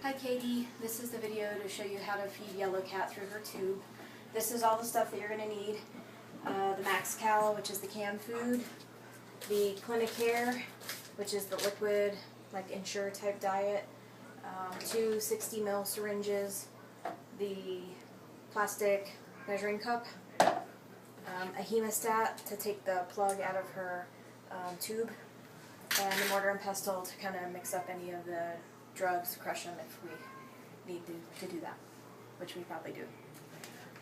Hi Katie, this is the video to show you how to feed Yellow Cat through her tube. This is all the stuff that you're going to need. The Max-Cal, which is the canned food, the Clinicare, which is the liquid, like Ensure type diet, 2 60 ml syringes, the plastic measuring cup, a hemostat to take the plug out of her tube, and the mortar and pestle to kind of mix up any of the drugs, crush them if we need to do that, which we probably do.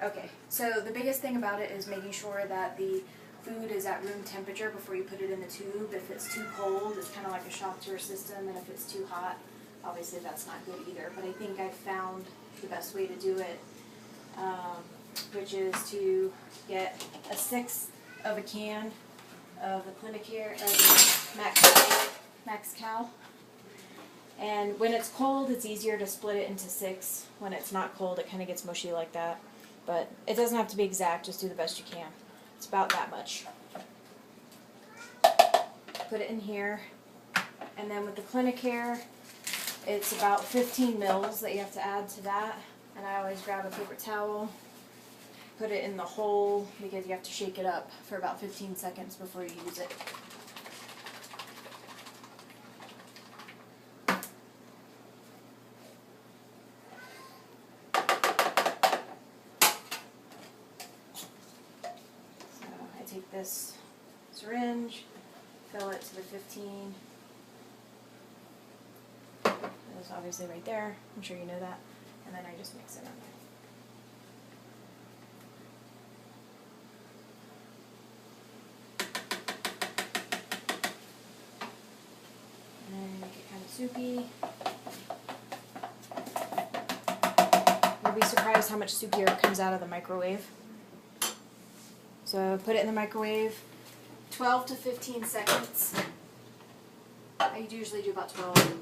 Okay, so the biggest thing about it is making sure that the food is at room temperature before you put it in the tube. If it's too cold, it's kind of like a shock to your system, and if it's too hot, obviously that's not good either. But I think I've found the best way to do it, which is to get 1/6 of a can of the Clinicare, the Max-Cal. And when it's cold, it's easier to split it into 6. When it's not cold, it kind of gets mushy like that. But it doesn't have to be exact, just do the best you can. It's about that much. Put it in here. And then with the Clinicare, it's about 15 mils that you have to add to that. And I always grab a paper towel, put it in the hole, because you have to shake it up for about 15 seconds before you use it. Take this syringe, fill it to the 15. It's obviously right there. I'm sure you know that. And then I just mix it in there. And then make it kind of soupy. You'll be surprised how much soupier it comes out of the microwave. So put it in the microwave, 12 to 15 seconds. I usually do about 12.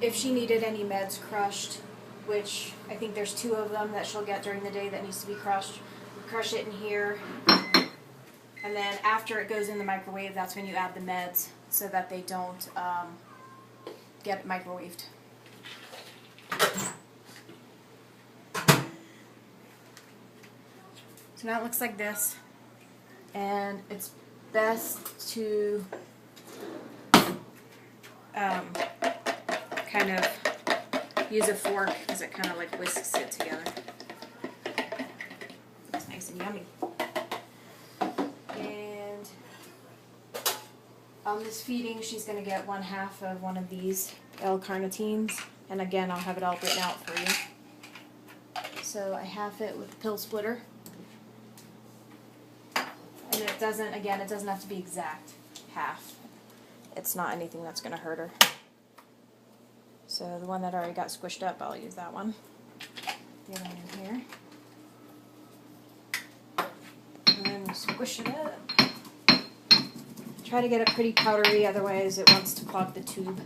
If she needed any meds crushed, which I think there's 2 of them that she'll get during the day that needs to be crushed, crush it in here. And then after it goes in the microwave, that's when you add the meds so that they don't get microwaved. So now it looks like this, and it's best to kind of use a fork because it kind of like whisks it together. It's nice and yummy. And on this feeding, she's going to get 1/2 of one of these L-carnitines, and again, I'll have it all written out for you. So I half it with the pill splitter. And it doesn't have to be exact half. It's not anything that's going to hurt her. So the one that already got squished up, I'll use that one. The other one in here. And then we'll squish it up. Try to get it pretty powdery, otherwise it wants to clog the tube.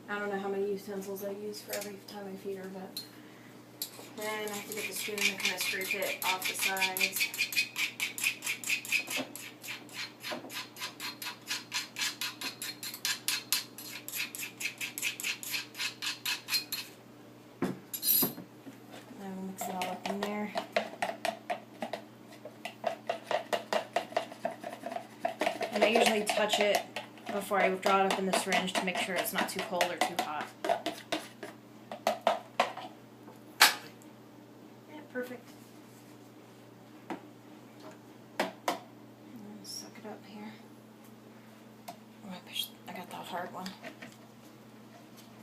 I don't know how many utensils I use for every time I feed her, but then I have to get the spoon and kind of scrape it off the sides. And we'll mix it all up in there. And I usually touch it before I draw it up in the syringe to make sure it's not too cold or too hot. Perfect. Suck it up here. Oh, I got the hard one.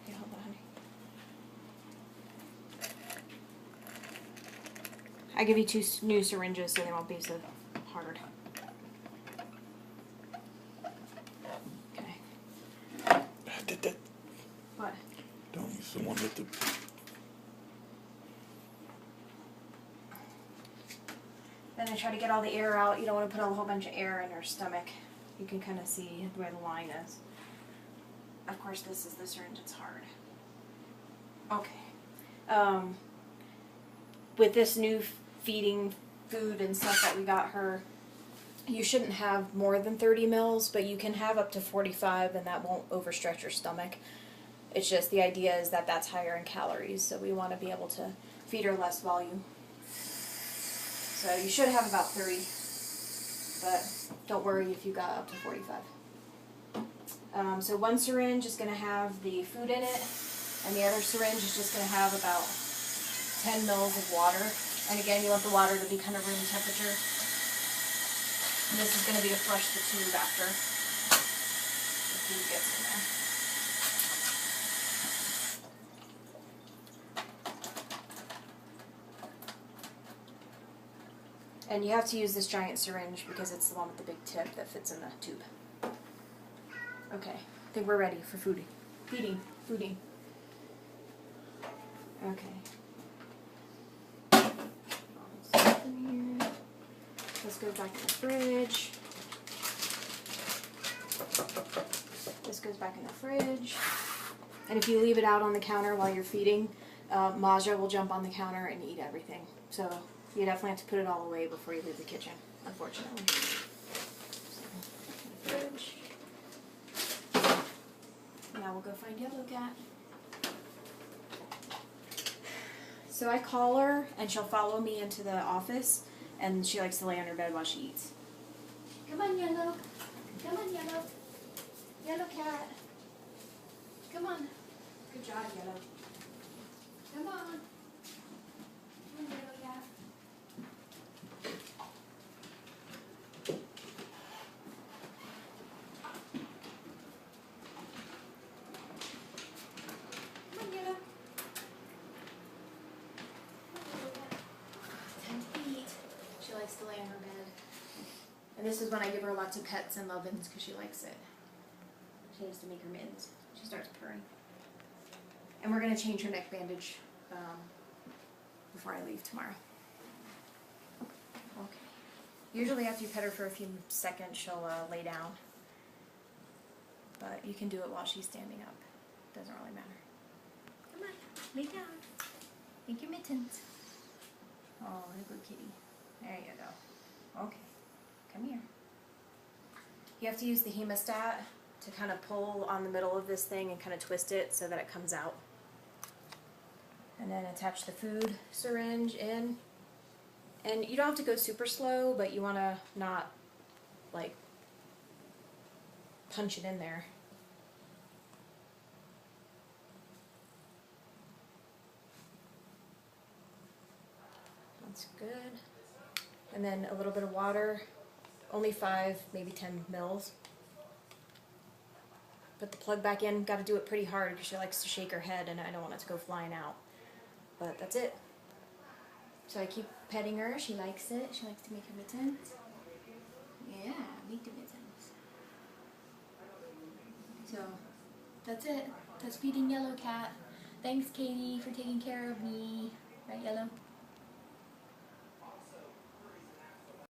Okay, hold on, honey. I give you 2 new syringes so they won't be so hard. Okay. What? Don't use the one with the... Then I try to get all the air out. You don't want to put a whole bunch of air in her stomach. You can kind of see where the line is. Of course, this is the syringe. It's hard. Okay. With this new feeding food and stuff that we got her, You shouldn't have more than 30 mils, but you can have up to 45 and that won't overstretch your stomach. It's just the idea is that that's higher in calories, so we want to be able to feed her less volume. So you should have about 30, but don't worry if you got up to 45. So one syringe is going to have the food in it, and the other syringe is just going to have about 10 mils of water. And again, you want the water to be kind of room temperature. And this is going to be to flush the tube after the food gets in there. And you have to use this giant syringe because it's the one with the big tip that fits in the tube. Okay, I think we're ready for fooding. Fooding. Okay. This goes back in the fridge. This goes back in the fridge. And if you leave it out on the counter while you're feeding, Maja will jump on the counter and eat everything. So you definitely have to put it all away before you leave the kitchen, unfortunately. So, fridge. Now we'll go find Yellow Cat. So I call her and she'll follow me into the office, and she likes to lay on her bed while she eats. Come on, Yellow. Come on, Yellow. Yellow Cat. Come on. Good job, Yellow. Come on. Come on, Yellow Cat. Come on, Yellow. Time to eat. She likes to lay on her bed. And this is when I give her lots of pets and lovin's because she likes it. She has to make her mittens. She starts purring. And we're going to change her neck bandage before I leave tomorrow. Okay. Usually after you pet her for a few seconds, she'll lay down. But you can do it while she's standing up. Doesn't really matter. Come on, lay down. Make your mittens. Oh, what a good kitty. There you go. Okay, come here. You have to use the hemostat to kind of pull on the middle of this thing and kind of twist it so that it comes out. And then attach the food syringe in. And you don't have to go super slow, but you want to not, like, punch it in there. That's good. And then a little bit of water, only 5, maybe 10 mils. Put the plug back in, got to do it pretty hard because she likes to shake her head and I don't want it to go flying out. But that's it. So I keep petting her, she likes it, she likes to make her mittens. Yeah, make the mittens. So, that's it. That's feeding Yellow Cat. Thanks, Katie, for taking care of me. Right, Yellow?